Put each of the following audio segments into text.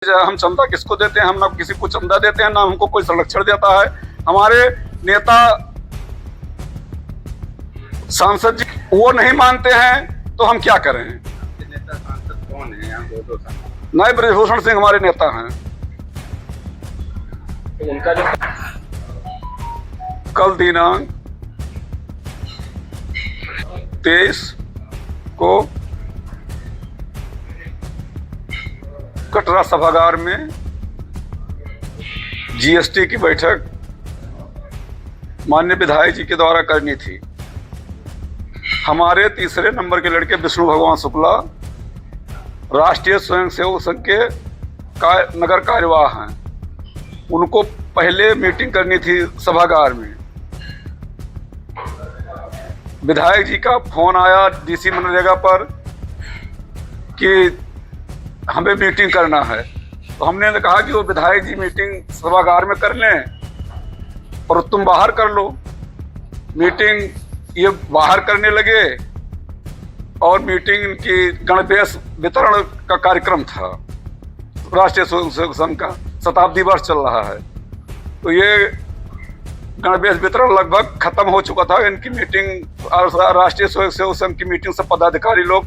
हम चंदा किसको देते हैं? हम ना किसी को चंदा देते हैं, ना हमको कोई संरक्षण देता है। हमारे नेता सांसद जी वो नहीं मानते हैं तो हम क्या करें? नेता सांसद कौन है यहाँ? दो सांसद। नायब ब्रजभूषण सिंह हमारे नेता हैं। तो उनका जो कल दिनांक 23 को कटरा सभागार में जीएसटी की बैठक माननीय विधायक जी के द्वारा करनी थी। हमारे तीसरे नंबर के लड़के विष्णु भगवान शुक्ला राष्ट्रीय स्वयंसेवक संघ के नगर कार्यवाह हैं। उनको पहले मीटिंग करनी थी सभागार में। विधायक जी का फोन आया डीसी मनरेगा पर कि हमें मीटिंग करना है, तो हमने कहा कि वो विधायक जी मीटिंग सभागार में कर लें और तुम बाहर कर लो। मीटिंग ये बाहर करने लगे और मीटिंग की गणवेश वितरण का कार्यक्रम था। राष्ट्रीय स्वयंसेवक संघ का शताब्दी वर्ष चल रहा है, तो ये गणवेश वितरण लगभग खत्म हो चुका था। इनकी मीटिंग राष्ट्रीय स्वयंसेवक संघ की मीटिंग सब पदाधिकारी लोग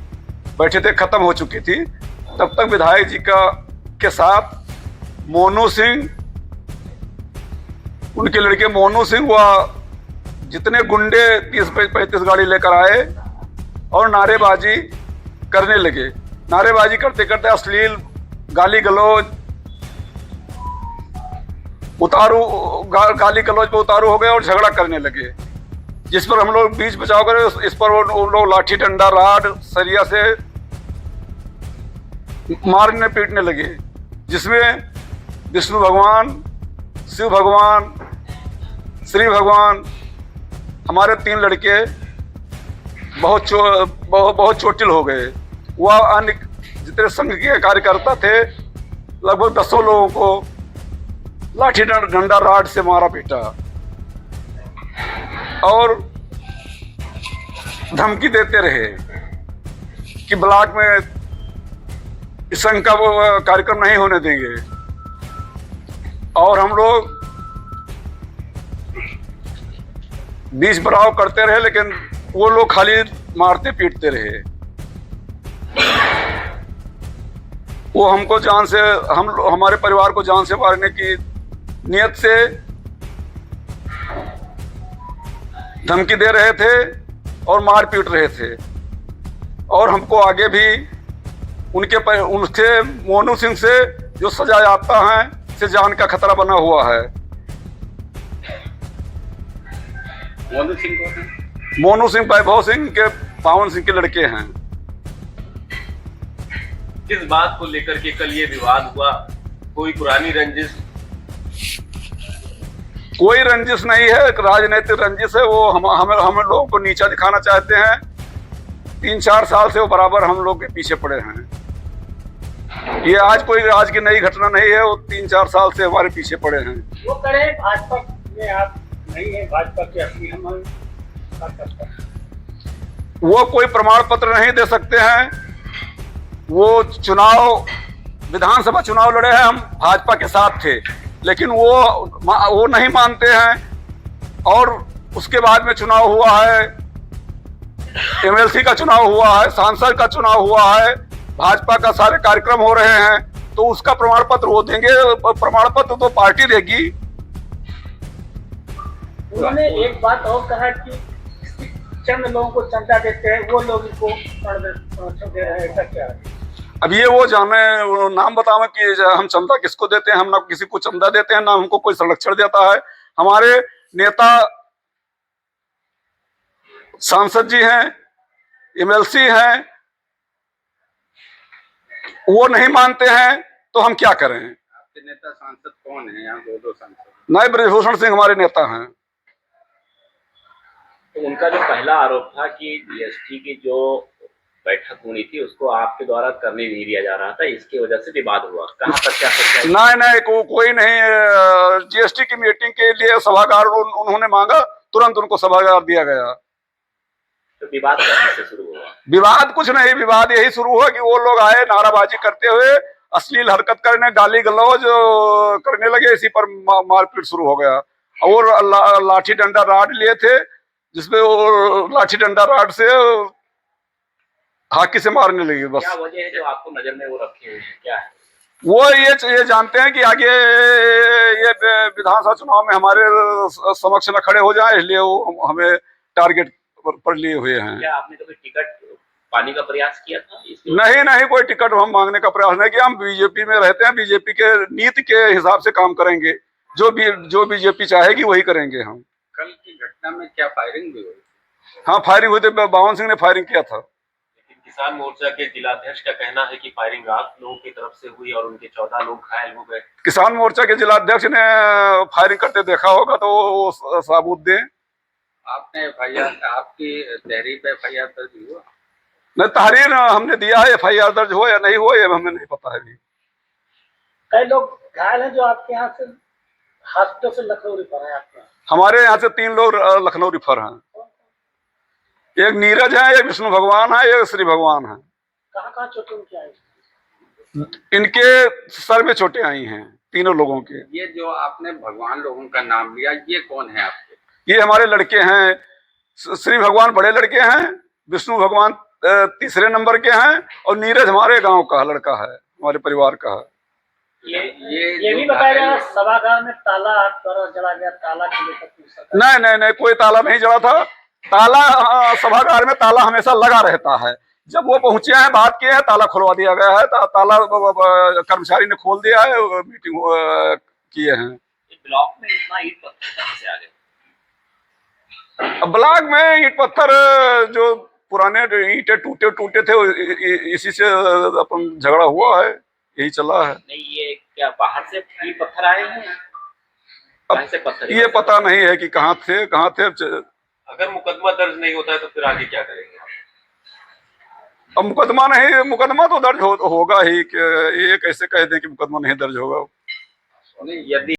बैठे थे, खत्म हो चुकी थी। तब तक विधायक जी के साथ मोनू सिंह, उनके लड़के मोनू सिंह व जितने गुंडे 30-35 गाड़ी लेकर आए और नारेबाजी करने लगे। नारेबाजी करते करते अश्लील गाली गलौज गाली गलौज पे उतारू हो गए और झगड़ा करने लगे, जिस पर हम लोग बीच बचाव कर इस पर उन लोग लाठी डंडा राड सरिया से मारने पीटने लगे, जिसमें विष्णु भगवान, शिव भगवान, श्री भगवान, हमारे 3 लड़के बहुत चोटिल हो गए। वह अन्य जितने संघ के कार्यकर्ता थे लगभग 10 लोगों को लाठी डंडा राड से मारा पीटा और धमकी देते रहे कि ब्लॉक में इस संघ का वो कार्यक्रम नहीं होने देंगे। और हम लोग बीच बराव करते रहे, लेकिन वो लोग खाली मारते पीटते रहे। वो हमको जान से हमारे परिवार को जान से मारने की नियत से धमकी दे रहे थे और मार पीट रहे थे। और हमको आगे भी उनसे मोनू सिंह से जो सजा याफ्ता हैं से जान का खतरा बना हुआ है। मोनू सिंह कौन है? मोनू सिंह वैभव सिंह के पावन सिंह के लड़के हैं। किस बात को लेकर के कल ये विवाद हुआ? कोई पुरानी रंजिश? कोई रंजिश नहीं है, एक राजनीतिक रंजिश है। वो हम लोगों को नीचा दिखाना चाहते हैं। 3-4 साल से वो बराबर हम लोग के पीछे पड़े हैं। ये आज की नई घटना नहीं है, वो 3-4 साल से हमारे पीछे पड़े हैं। वो करे भाजपा में आप नहीं है, भाजपा के अपनी हम वो कोई प्रमाण पत्र नहीं दे सकते हैं। वो विधानसभा चुनाव लड़े हैं, हम भाजपा के साथ थे, लेकिन वो नहीं मानते हैं। और उसके बाद में चुनाव हुआ है, एमएलसी का चुनाव हुआ है, सांसद का चुनाव हुआ है, भाजपा का सारे कार्यक्रम हो रहे हैं, तो उसका प्रमाण पत्र वो देंगे। प्रमाण पत्र तो पार्टी देगी। उन्होंने एक बात और कहा कि चंद लोगों को चंदा देते हैं, वो लोग इनको दे रहे हैं, ऐसा क्या है? अब ये वो जाने नाम बतावे कि हम चंदा किसको देते हैं? हम ना किसी को चंदा देते हैं, ना हमको कोई संरक्षण देता है। हमारे नेता सांसद जी हैं, एमएलसी हैं, वो नहीं मानते हैं तो हम क्या करें? आपके नेता सांसद कौन है यहाँ? दो सांसद। नायब ब्रजभूषण सिंह हमारे नेता हैं। तो उनका जो पहला आरोप था कि जीएसटी की जो बैठक होनी थी उसको आपके द्वारा करने नहीं दिया जा रहा था, इसकी वजह से विवाद हुआ। कहाँ तक क्या सच्चाई? नहीं, कोई नहीं। जीएसटी की मीटिंग के लिए सभागार उन्होंने मांगा, तुरंत उनको सभागार दिया गया। तो विवाद कहाँ से शुरू हुआ? विवाद कुछ नहीं, विवाद यही शुरू हुआ कि वो लोग आए नाराबाजी करते हुए अश्लील हरकत करने, गाली गलौज करने लगे। इसी पर मारपीट शुरू हो गया। और लाठी डंडा राड लिए थे, जिसपे वो लाठी डंडा राड से हाकी से मारने लगे। बस क्या वजह है जो आपको नजर में वो रखे हुए हैं, क्या है? वो ये जानते हैं कि आगे ये विधानसभा चुनाव में हमारे समक्ष न खड़े हो जाए, इसलिए वो हमें टारगेट पर लिए हुए हैं। क्या आपने कभी टिकट पाने का प्रयास किया था? नहीं, कोई टिकट हम मांगने का प्रयास नहीं किया। हम बीजेपी में रहते हैं, बीजेपी के नीति के हिसाब से काम करेंगे। जो बीजेपी चाहेगी वही करेंगे हम। कल की घटना में क्या फायरिंग भी हुई? हाँ, फायरिंग हुई थी। बावन सिंह ने फायरिंग किया था। लेकिन किसान मोर्चा के जिलाध्यक्ष का कहना है कि फायरिंग 8 लोगों की तरफ से हुई और उनके 14 लोग घायल हो गए। किसान मोर्चा के जिलाध्यक्ष ने फायरिंग करते देखा होगा तो वो सबूत दें। आपने FIR, आपकी तहरीर पे FIR दर्ज हुआ? नहीं, तहरीर हमने दिया है। FIR दर्ज हो या नहीं हो ये हमें नहीं पता है अभी। कई लोग घायल हैं जो आपके यहाँ से हॉस्पिटल से लखनऊ रिफर है आपके यहाँ। हमारे यहाँ से 3 लोग लखनऊ रिफर हैं। एक नीरज है, एक विष्णु भगवान है, एक श्री भगवान है। कहाँ चोटें उनकी आई? इनके सर में चोटें आई हैं, तीनों लोगों के। ये जो आपने भगवान लोगों का नाम लिया, ये कौन है आपके? ये हमारे लड़के हैं। श्री भगवान बड़े लड़के हैं, विष्णु भगवान तीसरे नंबर के हैं, और नीरज हमारे गांव का लड़का है, हमारे परिवार का है। ये भी बताया गया सभागार में ताला द्वारा जला गया, ताला के लेकर नहीं, कोई ताला नहीं जला था। ताला सभागार में ताला हमेशा लगा रहता है। जब वो पहुंचे हैं, बात किए हैं, ताला खुलवा दिया गया है। ताला कर्मचारी ने खोल दिया है, मीटिंग किए हैं। ब्लॉक में इतना ईंट पत्थर कहाँ से आ गए? ब्लॉक में ईंट पत्थर जो पुराने ईंटें टूटे थे, इसी से अपन झगड़ा हुआ है, यही चला है। नहीं, ये क्या बाहर से ईंट पत्थर आए हैं? कहाँ से पत्थर? ये पता नहीं है कि कहाँ थे। अगर मुकदमा दर्ज नहीं होता है तो फिर आगे क्या करेंगे? अब मुकदमा तो दर्ज होगा ही। कि ये कैसे कह दें कि मुकदमा नहीं दर्ज होगा? नहीं, यदि